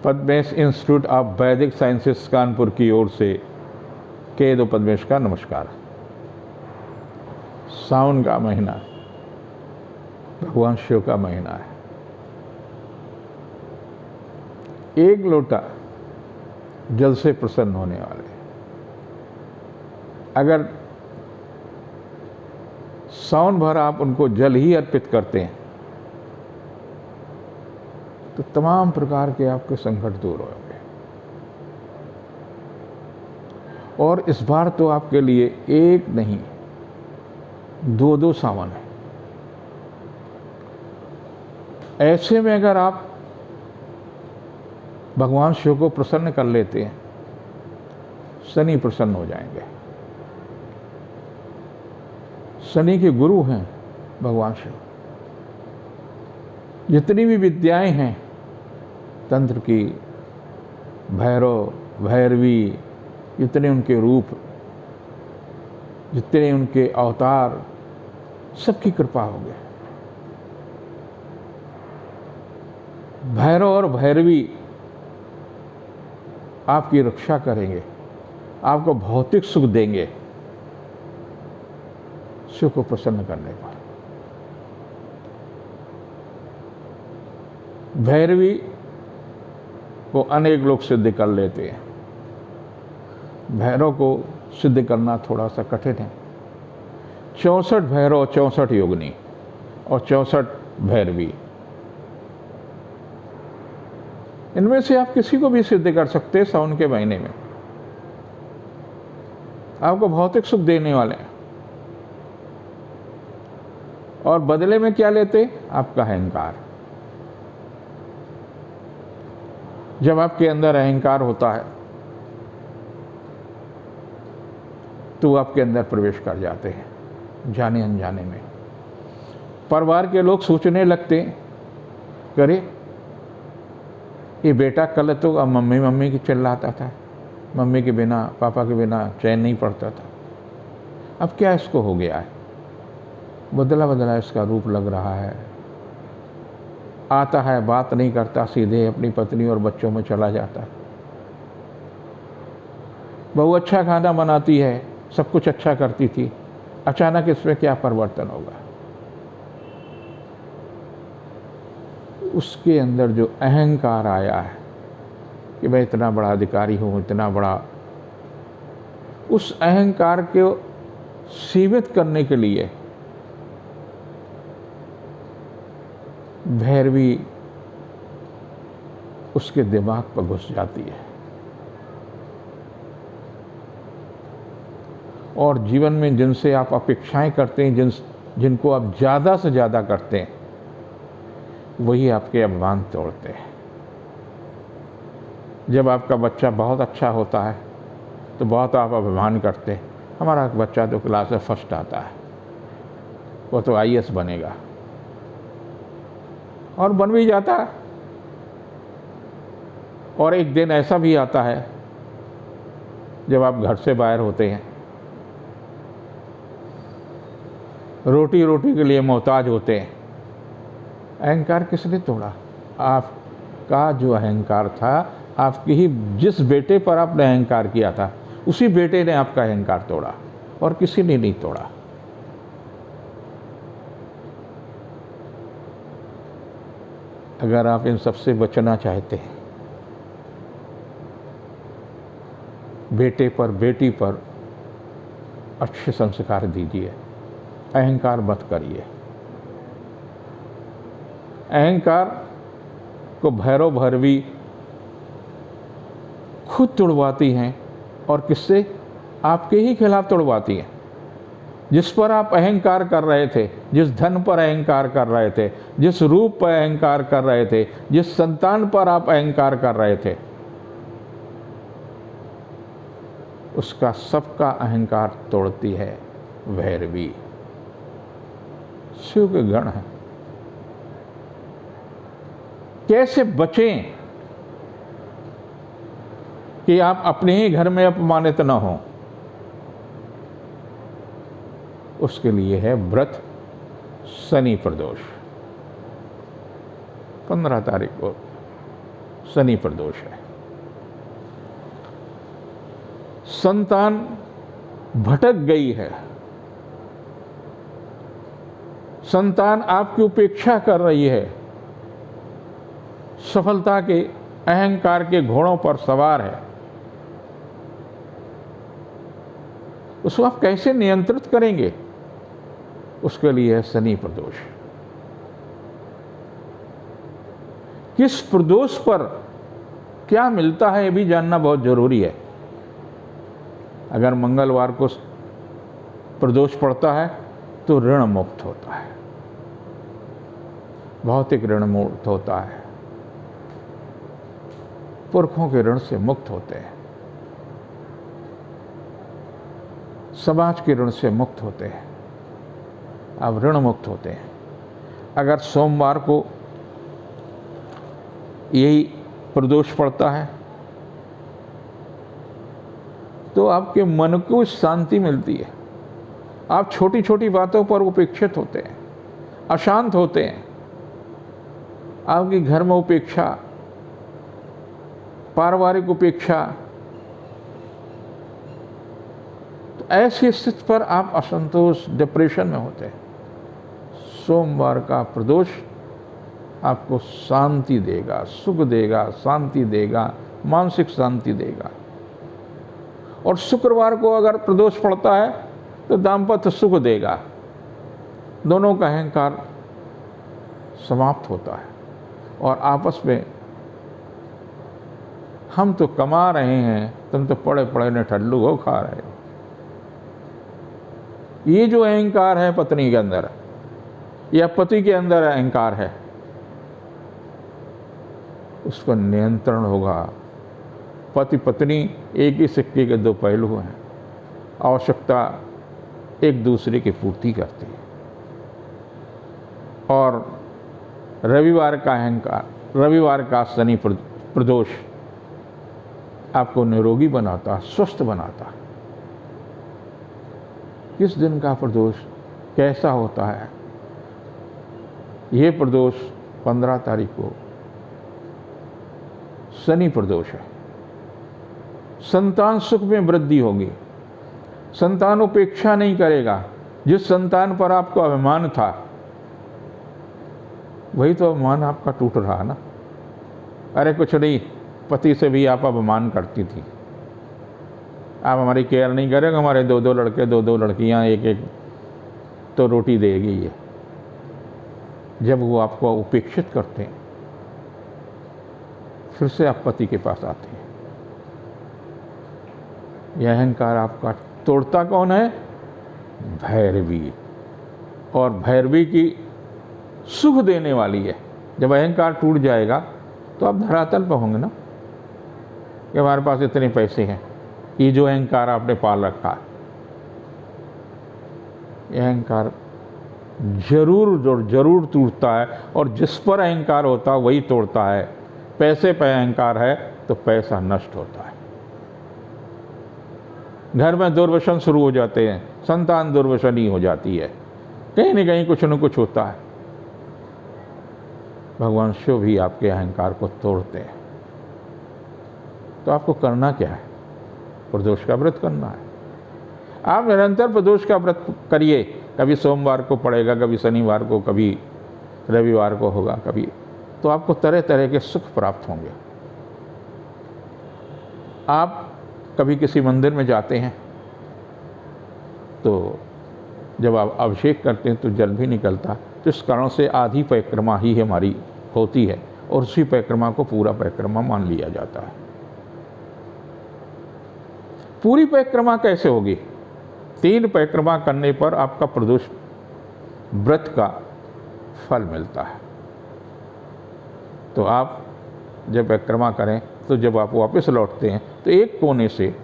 Padmesh institute of वैदिक sciences Kanpur की ओर से के पद्मेश का नमस्कार। सावन का महीना भगवान शिव का महीना है। एक लोटा जल से प्रसन्न होने वाले, अगर सावन भर आप उनको जल ही अर्पित करते हैं तो तमाम प्रकार के आपके संकट दूर होंगे। और इस बार तो आपके लिए एक नहीं दो सावन है। ऐसे में अगर आप भगवान शिव को प्रसन्न कर लेते हैं, शनि प्रसन्न हो जाएंगे। शनि के गुरु हैं भगवान शिव। जितनी भी विद्याएं हैं तंत्र की, भैरव भैरवी, जितने उनके रूप, जितने उनके अवतार, सबकी कृपा हो गई। भैरव और भैरवी आपकी रक्षा करेंगे, आपको भौतिक सुख देंगे शिव को प्रसन्न करने पर। भैरवी को अनेक लोग सिद्ध कर लेते हैं, भैरव को सिद्ध करना थोड़ा सा कठिन है। 64 भैरव, 64 योगिनी और 64 भैरवी, इनमें से आप किसी को भी सिद्ध कर सकते हैं। सावन के महीने में आपको भौतिक सुख देने वाले हैं। और बदले में क्या लेते? आपका अहंकार। जब आपके अंदर अहंकार होता है तो आपके अंदर प्रवेश कर जाते हैं जाने अनजाने में। परिवार के लोग सोचने लगते हैं, करे ये बेटा कल तो अब मम्मी मम्मी की चिल्लाता था, मम्मी के बिना, पापा के बिना चैन नहीं पड़ता था, अब क्या इसको हो गया है? बदला बदला इसका रूप लग रहा है। आता है, बात नहीं करता, सीधे अपनी पत्नी और बच्चों में चला जाता है। बहू अच्छा खाना बनाती है, सब कुछ अच्छा करती थी, अचानक इसमें क्या परिवर्तन होगा? उसके अंदर जो अहंकार आया है कि मैं इतना बड़ा अधिकारी हूँ, इतना बड़ा, उस अहंकार को सीमित करने के लिए भैरवी उसके दिमाग पर घुस जाती है और जीवन में जिनसे आप अपेक्षाएं करते हैं, जिनको आप ज़्यादा से ज़्यादा करते हैं, वही आपके अभिमान तोड़ते हैं। जब आपका बच्चा बहुत अच्छा होता है तो बहुत आप अभिमान करते हैं, हमारा बच्चा तो क्लास में फर्स्ट आता है, वो तो IAS बनेगा, और बन भी जाता है। और एक दिन ऐसा भी आता है जब आप घर से बाहर होते हैं, रोटी रोटी के लिए मोहताज होते हैं। अहंकार किसने तोड़ा? आपका जो अहंकार था, आपकी ही जिस बेटे पर आपने अहंकार किया था, उसी बेटे ने आपका अहंकार तोड़ा और किसी ने नहीं तोड़ा। अगर आप इन सबसे बचना चाहते हैं, बेटे पर बेटी पर अच्छे संस्कार दीजिए, अहंकार मत करिए। अहंकार को भैरव भैरवी खुद तोड़वाती हैं, और किससे? आपके ही खिलाफ तोड़वाती हैं। जिस पर आप अहंकार कर रहे थे, जिस धन पर अहंकार कर रहे थे, जिस रूप पर अहंकार कर रहे थे, जिस संतान पर आप अहंकार कर रहे थे, उसका सबका अहंकार तोड़ती है भैरवी। शिव के गण हैं। कैसे बचें कि आप अपने ही घर में अपमानित न हों? उसके लिए है व्रत शनि प्रदोष। 15 तारीख को शनि प्रदोष है। संतान भटक गई है, संतान आपकी उपेक्षा कर रही है, सफलता के अहंकार के घोड़ों पर सवार है, उसको आप कैसे नियंत्रित करेंगे? उसके लिए है शनि प्रदोष। किस प्रदोष पर क्या मिलता है ये भी जानना बहुत जरूरी है। अगर मंगलवार को प्रदोष पड़ता है तो ऋण मुक्त होता है, भौतिक ऋण मुक्त होता है, पुरखों के ऋण से मुक्त होते हैं, समाज के ऋण से मुक्त होते हैं, आप ऋण मुक्त होते हैं। अगर सोमवार को यही प्रदोष पड़ता है तो आपके मन को शांति मिलती है, आप छोटी छोटी बातों पर उपेक्षित होते हैं, अशांत होते हैं, आपके घर में उपेक्षा, पारिवारिक उपेक्षा, तो ऐसी स्थिति पर आप असंतोष, डिप्रेशन में होते हैं। सोमवार का प्रदोष आपको शांति देगा, सुख देगा, शांति देगा, मानसिक शांति देगा। और शुक्रवार को अगर प्रदोष पड़ता है तो दाम्पत्य सुख देगा, दोनों का अहंकार समाप्त होता है और आपस में हम तो कमा रहे हैं, तुम तो पड़े पड़े ने ठल्लू हो खा रहे हो। ये जो अहंकार है पत्नी के अंदर या पति के अंदर अहंकार है, उस पर नियंत्रण होगा। पति पत्नी एक ही सिक्के के दो पहलू हैं, आवश्यकता एक दूसरे की पूर्ति करती है। और रविवार का अहंकार, रविवार का शनि प्रदोष आपको निरोगी बनाता, स्वस्थ बनाता। किस दिन का प्रदोष कैसा होता है? ये प्रदोष 15 तारीख को शनि प्रदोष है। संतान सुख में वृद्धि होगी, संतान उपेक्षा नहीं करेगा। जिस संतान पर आपको अभिमान था वही तो अभिमान आपका टूट रहा ना। अरे कुछ नहीं, पति से भी आप अभिमान करती थी, आप हमारी केयर नहीं करेंगे, हमारे दो दो लड़के, दो दो लड़कियां, एक एक तो रोटी देगी ये। जब वो आपको उपेक्षित करते हैं फिर से आप पति के पास आते हैं। यह अहंकार आपका तोड़ता कौन है? भैरवी। और भैरवी की सुख देने वाली है। जब अहंकार टूट जाएगा तो आप धरातल पर होंगे ना कि हमारे पास इतने पैसे हैं। ये जो अहंकार आपने पाल रखा, यह अहंकार जरूर टूटता है। और जिस पर अहंकार होता है वही तोड़ता है। पैसे पर अहंकार है तो पैसा नष्ट होता है। घर में दुर्व्यसन शुरू हो जाते हैं, संतान दुर्व्यसनी हो जाती है, कहीं न कहीं कुछ न कुछ होता है। भगवान शिव भी आपके अहंकार को तोड़ते हैं। तो आपको करना क्या है? प्रदोष का व्रत करना है। आप निरंतर प्रदोष का व्रत करिए। कभी सोमवार को पड़ेगा, कभी शनिवार को, कभी रविवार को होगा, कभी, तो आपको तरह तरह के सुख प्राप्त होंगे। आप कभी किसी मंदिर में जाते हैं तो जब आप अभिषेक करते हैं तो जल भी निकलता, तो इस कारण से आधी परिक्रमा ही हमारी होती है और उसी परिक्रमा को पूरा परिक्रमा मान लिया जाता है। पूरी परिक्रमा कैसे होगी? 3 परिक्रमा करने पर आपका प्रदोष व्रत का फल मिलता है। तो आप जब परिक्रमा करें तो जब आप वापस लौटते हैं तो एक कोने से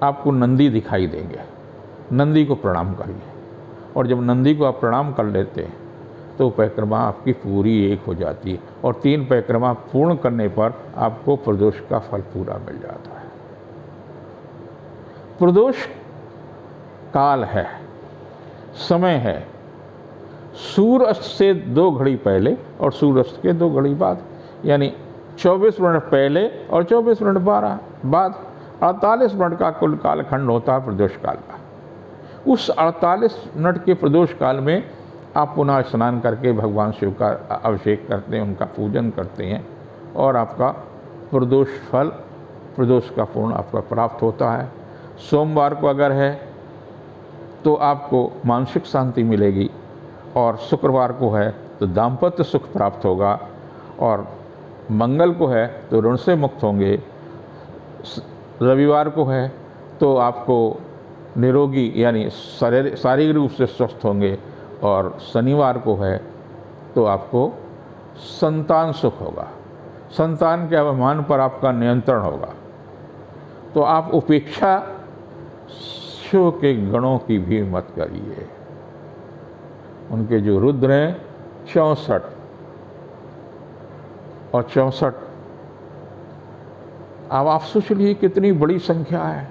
आपको नंदी दिखाई देंगे। नंदी को प्रणाम करिए और जब नंदी को आप प्रणाम कर लेते हैं तो परिक्रमा आपकी पूरी एक हो जाती है। और 3 परिक्रमा पूर्ण करने पर आपको प्रदोष का फल पूरा मिल जाता है। प्रदोष काल है, समय है। सूर्यास्त से 2 घड़ी पहले और सूर्यास्त के 2 घड़ी बाद, यानी 24 मिनट पहले और 24 मिनट बाद 48 मिनट का कुल कालखंड होता है प्रदोष काल का। उस 48 मिनट के प्रदोष काल में आप पुनः स्नान करके भगवान शिव का अभिषेक करते हैं, उनका पूजन करते हैं और आपका प्रदोष फल, प्रदोष का पूर्ण आपका प्राप्त होता है। सोमवार को अगर है तो आपको मानसिक शांति मिलेगी, और शुक्रवार को है तो दाम्पत्य सुख प्राप्त होगा, और मंगल को है तो ऋण से मुक्त होंगे, रविवार को है तो आपको निरोगी यानी शारीरिक रूप से स्वस्थ होंगे, और शनिवार को है तो आपको संतान सुख होगा, संतान के अभिमान पर आपका नियंत्रण होगा। तो आप उपेक्षा शिव के गणों की भी मत करिए। उनके जो रुद्र हैं 64 और 64, अब आप सोच लीजिए कितनी बड़ी संख्या है।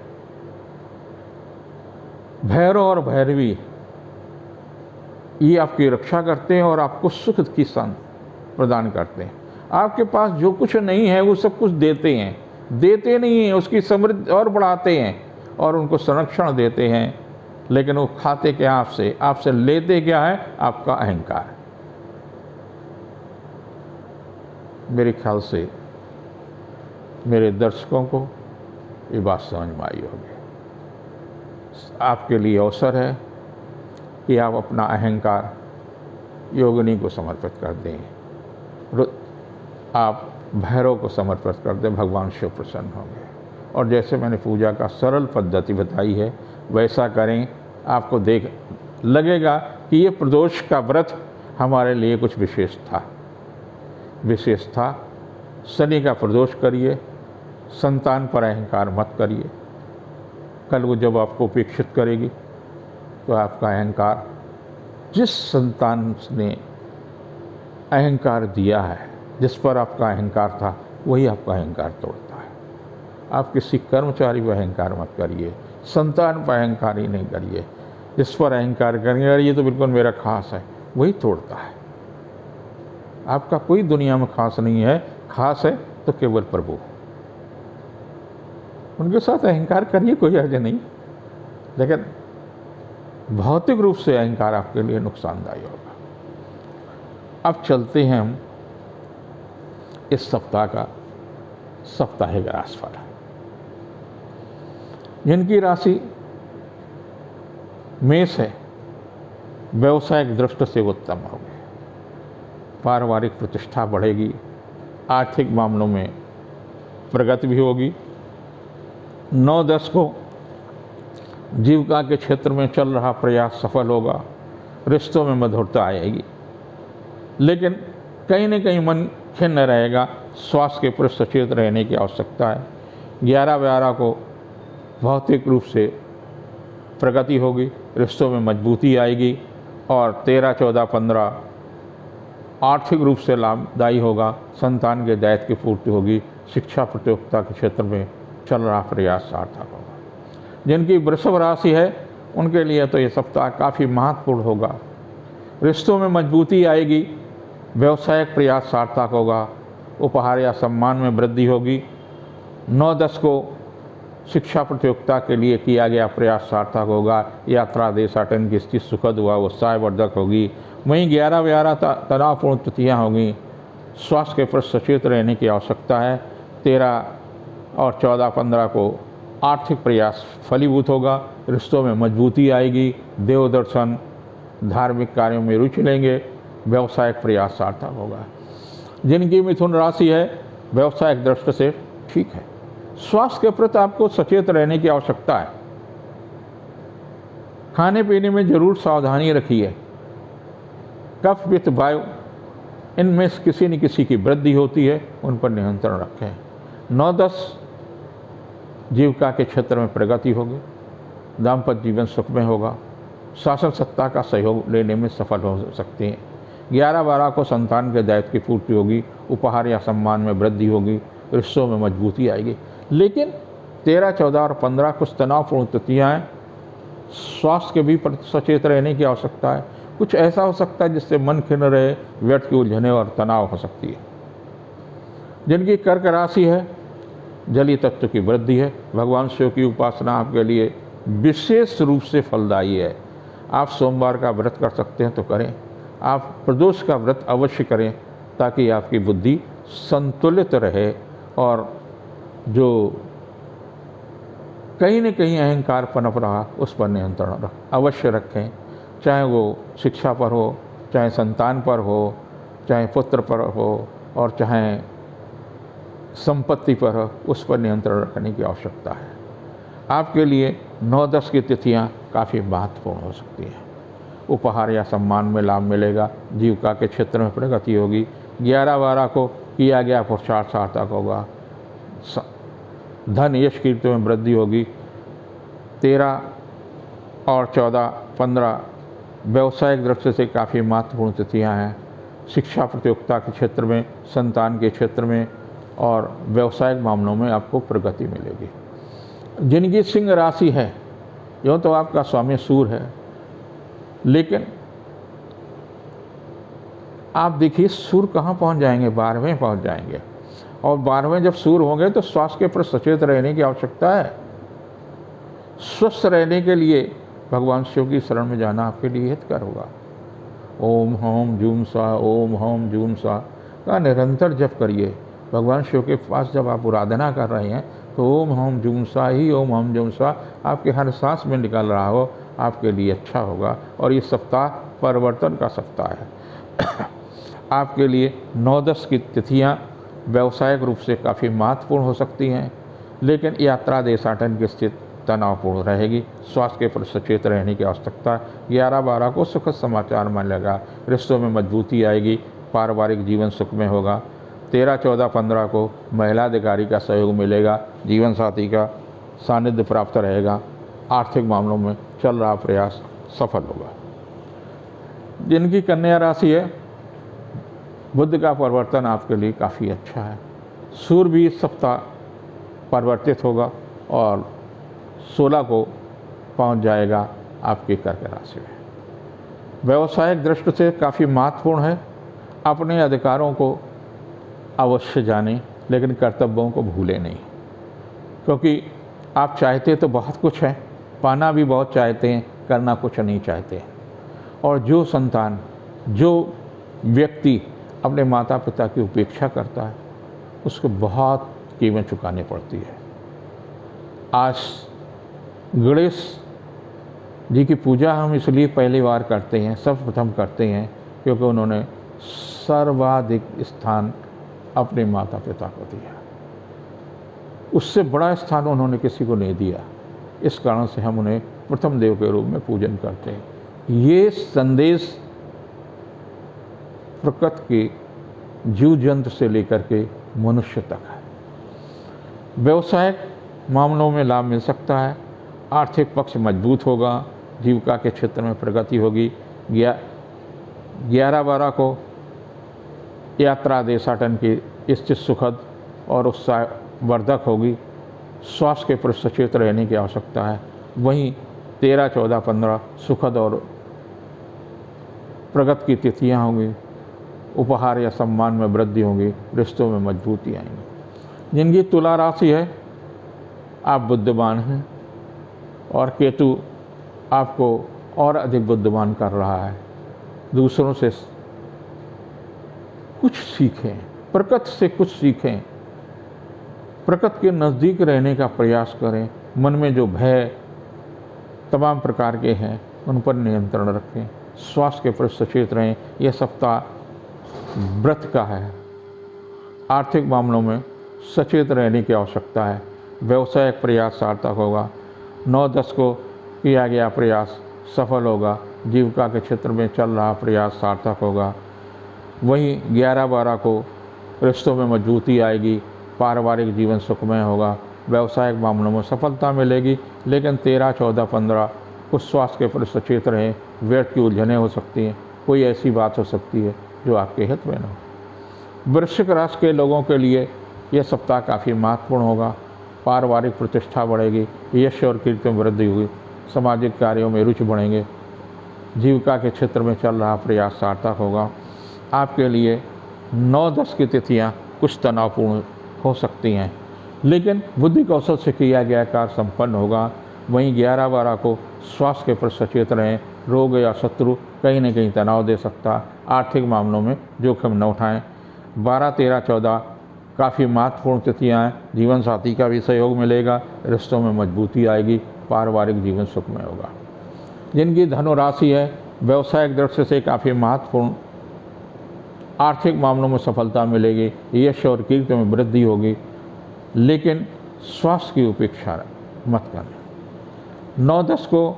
भैरव और भैरवी ये आपकी रक्षा करते हैं और आपको सुख की शांति प्रदान करते हैं। आपके पास जो कुछ नहीं है वो सब कुछ देते हैं, देते नहीं हैं, उसकी समृद्धि और बढ़ाते हैं और उनको संरक्षण देते हैं। लेकिन वो खाते क्या आपसे लेते क्या है? आपका अहंकार। मेरे ख्याल से मेरे दर्शकों को ये बात समझ में आई होगी। आपके लिए अवसर है कि आप अपना अहंकार योगिनी को समर्पित कर दें, आप भैरव को समर्पित कर दें, भगवान शिव प्रसन्न होंगे। और जैसे मैंने पूजा का सरल पद्धति बताई है वैसा करें, आपको देख लगेगा कि ये प्रदोष का व्रत हमारे लिए कुछ विशेष था। शनि का प्रदोष करिए, संतान पर अहंकार मत करिए। कल वो जब आपको उपेक्षित करेगी तो आपका अहंकार, जिस संतान ने अहंकार दिया है, जिस पर आपका अहंकार था, वही आपका अहंकार तोड़ता है। आप किसी कर्मचारी पर अहंकार मत करिए, संतान पर अहंकार ही नहीं करिए। जिस पर अहंकार करेंगे ये तो बिल्कुल मेरा खास है, वही तोड़ता है। आपका कोई दुनिया में खास नहीं है, खास है तो केवल प्रभु। उनके साथ अहंकार करिए, कोई हर्ज नहीं, लेकिन भौतिक रूप से अहंकार आपके लिए नुकसानदायी होगा। अब चलते हैं हम इस सप्ताह का साप्ताहिक राशिफल। जिनकी राशि मेष है, व्यवसायिक दृष्टि से उत्तम होगी, पारिवारिक प्रतिष्ठा बढ़ेगी, आर्थिक मामलों में प्रगति भी होगी। 9-10 को जीविका के क्षेत्र में चल रहा प्रयास सफल होगा, रिश्तों में मधुरता आएगी, लेकिन कहीं न कहीं मन खिन्न रहेगा। स्वास्थ्य के प्रति सचेत रहने की आवश्यकता है। 11-12 को भौतिक रूप से प्रगति होगी, रिश्तों में मजबूती आएगी, और 13-14-15 आर्थिक रूप से लाभदायी होगा। संतान के दायित्व की पूर्ति होगी, शिक्षा प्रतियोगिता के क्षेत्र में चल रहा प्रयास सार्थक होगा। जिनकी वृषभ राशि है उनके लिए तो ये सप्ताह काफ़ी महत्वपूर्ण होगा। रिश्तों में मजबूती आएगी, व्यवसायिक प्रयास सार्थक होगा, उपहार या सम्मान में वृद्धि होगी। 9-10 को शिक्षा प्रतियोगिता के लिए किया गया प्रयास सार्थक होगा, यात्रा देशाटन की स्थिति सुखद हुआ उत्साहवर्धक होगी। वहीं 11-12 तनावपूर्ण तिथियाँ होंगी, स्वास्थ्य के प्रति सचेत रहने की आवश्यकता है। 13 और 14-15 को आर्थिक प्रयास फलीभूत होगा, रिश्तों में मजबूती आएगी, देव दर्शन धार्मिक कार्यों में रुचि लेंगे, व्यवसायिक प्रयास सार्थक होगा। जिनकी मिथुन राशि है, व्यवसायिक दृष्टि से ठीक है। स्वास्थ्य के प्रति आपको सचेत रहने की आवश्यकता है। खाने पीने में जरूर सावधानी रखिए। कफ पित्त वायु इनमें से किसी न किसी की वृद्धि होती है, उन पर नियंत्रण रखें। 9-10 जीविका के क्षेत्र में प्रगति होगी, दाम्पत्य जीवन सुखमय होगा, शासन सत्ता का सहयोग लेने में सफल हो सकते हैं। 11-12 को संतान के दायित्व की पूर्ति होगी, उपहार या सम्मान में वृद्धि होगी, रिश्तों में मजबूती आएगी। लेकिन 13, 14 और 15 कुछ तनावपूर्ण तिथियाँ हैं, स्वास्थ्य के भी प्रति सचेत रहने की आवश्यकता है। कुछ ऐसा हो सकता है जिससे मन खिन्न रहे, व्यर्थ की उलझने और तनाव हो सकती है। जिनकी कर्क राशि है, जलीय तत्व की वृद्धि है। भगवान शिव की उपासना आपके लिए विशेष रूप से फलदायी है। आप सोमवार का व्रत कर सकते हैं तो करें, आप प्रदोष का व्रत अवश्य करें, ताकि आपकी बुद्धि संतुलित रहे और जो कहीं न कहीं अहंकार पनप रहा उस पर नियंत्रण अवश्य रखें। चाहे वो शिक्षा पर हो, चाहे संतान पर हो, चाहे पुत्र पर हो, और चाहे संपत्ति पर हो, उस पर नियंत्रण रखने की आवश्यकता है। आपके लिए 9-10 की तिथियां काफ़ी महत्वपूर्ण हो सकती हैं। उपहार या सम्मान में लाभ मिलेगा, जीविका के क्षेत्र में प्रगति होगी। 11-12 को किया गया पुरुषार्थ सार्थक होगा, धन यश कीर्ति में वृद्धि होगी। 13 और 14-15 व्यवसायिक दृष्टि से काफ़ी महत्वपूर्ण तिथियां हैं। शिक्षा प्रतियोगिता के क्षेत्र में, संतान के क्षेत्र में और व्यवसायिक मामलों में आपको प्रगति मिलेगी। जिनकी सिंह राशि है, यूँ तो आपका स्वामी सूर्य है, लेकिन आप देखिए सूर्य कहाँ पहुँच जाएंगे, 12वें पहुँच जाएंगे। और 12वें जब सूर्य होंगे तो स्वास्थ्य के प्रति सचेत रहने की आवश्यकता है। स्वस्थ रहने के लिए भगवान शिव की शरण में जाना आपके लिए हितकर होगा। ओम हम जूम सा, ओम हम जूम सा का निरंतर जप करिए। भगवान शिव के पास जब आप आराधना कर रहे हैं तो ओम हम जूम सा ही ओम हम जूम सा आपके हर सांस में निकल रहा हो, आपके लिए अच्छा होगा। और ये सप्ताह परिवर्तन का सप्ताह है। आपके लिए 9-10 की तिथियाँ व्यावसायिक रूप से काफ़ी महत्वपूर्ण हो सकती हैं, लेकिन यात्रा देशाटन की स्थिति तनावपूर्ण रहेगी। स्वास्थ्य के प्रति सचेत रहने की आवश्यकता है। 11-12 को सुखद समाचार मिलेगा, रिश्तों में मजबूती आएगी, पारिवारिक जीवन सुख में होगा। 13-14-15 को महिला अधिकारी का सहयोग मिलेगा, जीवन साथी का सानिध्य प्राप्त रहेगा। आर्थिक मामलों में चल रहा प्रयास सफल होगा। जिनकी कन्या राशि है, बुध का परिवर्तन आपके लिए काफ़ी अच्छा है। सूर्य भी इस सप्ताह परिवर्तित होगा और 16 को पहुंच जाएगा आपकी कर्क राशि में। व्यावसायिक दृष्टि से काफ़ी महत्वपूर्ण है। अपने अधिकारों को अवश्य जानें, लेकिन कर्तव्यों को भूलें नहीं, क्योंकि आप चाहते तो बहुत कुछ है, पाना भी बहुत चाहते हैं, करना कुछ नहीं चाहते। और जो संतान, जो व्यक्ति अपने माता पिता की उपेक्षा करता है, उसको बहुत कीमत चुकानी पड़ती है। आज गणेश जी की पूजा हम इसलिए पहली बार करते हैं, सर्वप्रथम करते हैं, क्योंकि उन्होंने सर्वाधिक स्थान अपने माता पिता को दिया। उससे बड़ा स्थान उन्होंने किसी को नहीं दिया। इस कारण से हम उन्हें प्रथम देव के रूप में पूजन करते हैं। ये संदेश प्रकृति के जीव जंतु से लेकर के मनुष्य तक है। व्यवसायिक मामलों में लाभ मिल सकता है, आर्थिक पक्ष मजबूत होगा, जीविका के क्षेत्र में प्रगति होगी। 11-12 को यात्रा देशाटन की स्थिति सुखद और उत्साहवर्धक होगी। स्वास्थ्य के प्रति सचेत रहने की आवश्यकता है। वहीं 13-14-15 सुखद और प्रगति की तिथियाँ होंगी। उपहार या सम्मान में वृद्धि होगी, रिश्तों में मजबूती आएंगी। जिनकी तुला राशि है, आप बुद्धिमान हैं और केतु आपको और अधिक बुद्धिमान कर रहा है। दूसरों से कुछ सीखें, प्रकृति से कुछ सीखें, प्रकृति के नज़दीक रहने का प्रयास करें। मन में जो भय तमाम प्रकार के हैं उन पर नियंत्रण रखें। स्वास्थ्य के प्रति सचेत रहें। यह सप्ताह व्रत का है। आर्थिक मामलों में सचेत रहने की आवश्यकता है। व्यवसायिक प्रयास सार्थक होगा। 9-10 को किया गया प्रयास सफल होगा। जीविका के क्षेत्र में चल रहा प्रयास सार्थक होगा। वहीं 11-12 को रिश्तों में मजबूती आएगी, पारिवारिक जीवन सुखमय होगा। व्यवसायिक मामलों में सफलता मिलेगी, लेकिन 13-14-15 कुछ स्वास्थ्य के प्रति सचेत रहें। व्यर्थ की उलझनें हो सकती हैं, कोई ऐसी बात हो सकती है जो आपके हित में न हो। वृश्चिक राशि के लोगों के लिए यह सप्ताह काफ़ी महत्वपूर्ण होगा। पारिवारिक प्रतिष्ठा बढ़ेगी, यश और कीर्ति में वृद्धि हुई, सामाजिक कार्यों में रुचि बढ़ेंगे। जीविका के क्षेत्र में चल रहा प्रयास सार्थक होगा। आपके लिए 9-10 की तिथियाँ कुछ तनावपूर्ण हो सकती हैं, लेकिन बुद्धि कौशल से किया गया कार्य संपन्न होगा। वहीं 11-12 को स्वास्थ्य के प्रति सचेत रहें। रोग या शत्रु कहीं न कहीं तनाव दे सकता। आर्थिक मामलों में जोखिम न उठाएं। 12-13-14 काफ़ी महत्वपूर्ण तिथियाँ हैं। जीवन साथी का भी सहयोग मिलेगा, रिश्तों में मजबूती आएगी, पारिवारिक जीवन सुखमय होगा। जिनकी धनु राशि है, व्यवसायिक दृष्टि से काफ़ी महत्वपूर्ण, आर्थिक मामलों में सफलता मिलेगी, यश और कीर्ति में वृद्धि होगी, लेकिन स्वास्थ्य की उपेक्षा मत करें। 9-10 को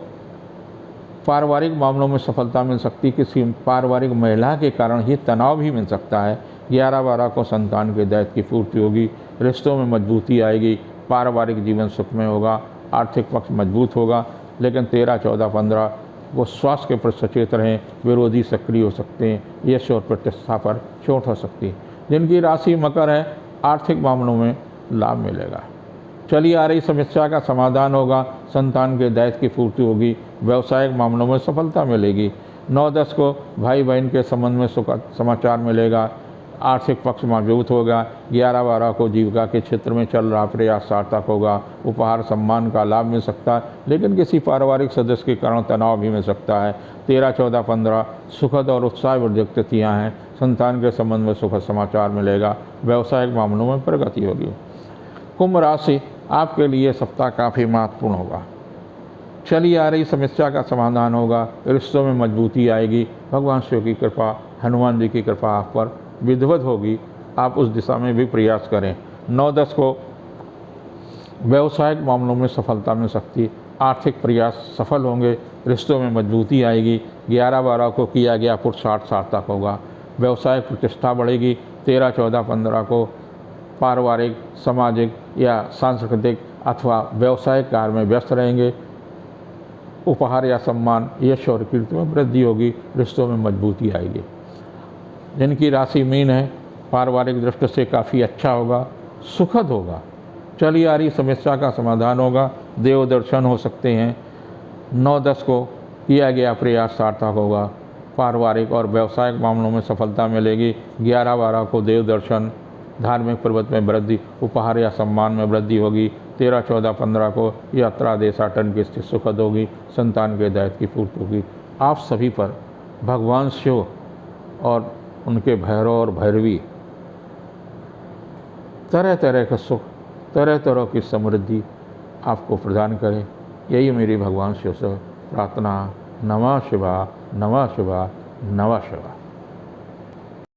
पारिवारिक मामलों में सफलता मिल सकती, किसी पारिवारिक महिला के कारण ही तनाव भी मिल सकता है। 11-12 को संतान के दायित्व की पूर्ति होगी, रिश्तों में मजबूती आएगी, पारिवारिक जीवन सुखमय होगा, आर्थिक पक्ष मजबूत होगा। लेकिन 13-14-15 वो स्वास्थ्य के प्रति सचेत रहें, विरोधी सक्रिय हो सकते हैं, यश और प्रतिष्ठा पर चोट हो सकती है। जिनकी राशि मकर है, आर्थिक मामलों में लाभ मिलेगा, चली आ रही समस्या का समाधान होगा, संतान के दायित्व की पूर्ति होगी, व्यवसायिक मामलों में सफलता मिलेगी। 9-10 को भाई बहन के संबंध में सुखद समाचार मिलेगा, आर्थिक पक्ष मजबूत होगा। 11-12 को जीविका के क्षेत्र में चल रहा प्रयास सार्थक होगा, उपहार सम्मान का लाभ मिल सकता है, लेकिन किसी पारिवारिक सदस्य के कारण तनाव भी मिल सकता है। 13-14-15 सुखद और उत्साहवर्धक तिथियाँ हैं, संतान के संबंध में सुखद समाचार मिलेगा, व्यवसायिक मामलों में प्रगति होगी। कुंभ राशि, आपके लिए सप्ताह काफ़ी महत्वपूर्ण होगा, चली आ रही समस्या का समाधान होगा, रिश्तों में मजबूती आएगी, भगवान शिव की कृपा, हनुमान जी की कृपा आप पर विधिवत होगी, आप उस दिशा में भी प्रयास करें। 9-10 को व्यवसायिक मामलों में सफलता मिल सकती, आर्थिक प्रयास सफल होंगे, रिश्तों में मजबूती आएगी। 11-12 को किया गया पुरुषार्थ सार्थक होगा, व्यवसायिक प्रतिष्ठा बढ़ेगी। 13-14-15 को पारिवारिक, सामाजिक या सांस्कृतिक अथवा व्यवसायिक कार्य में व्यस्त रहेंगे, उपहार या सम्मान, यश और कीर्ति में वृद्धि होगी, रिश्तों में मजबूती आएगी। जिनकी राशि मीन है, पारिवारिक दृष्टि से काफ़ी अच्छा होगा, सुखद होगा, चली आ रही समस्या का समाधान होगा, देव दर्शन हो सकते हैं। 9-10 को किया गया प्रयास सार्थक होगा, पारिवारिक और व्यवसायिक मामलों में सफलता मिलेगी। 11-12 को देव दर्शन, धार्मिक पर्वत में वृद्धि, उपहार या सम्मान में वृद्धि होगी। 13-14-15 को यात्रा देशाटन की स्थिति सुखद होगी, संतान के दायित्व की पूर्ति होगी। आप सभी पर भगवान शिव और उनके भैरव और भैरवी तरह तरह का सुख, तरह तरह की समृद्धि आपको प्रदान करें, यही मेरी भगवान शिव से प्रार्थना। नमः शिवाय, नमः शिवाय, नमः शिवाय।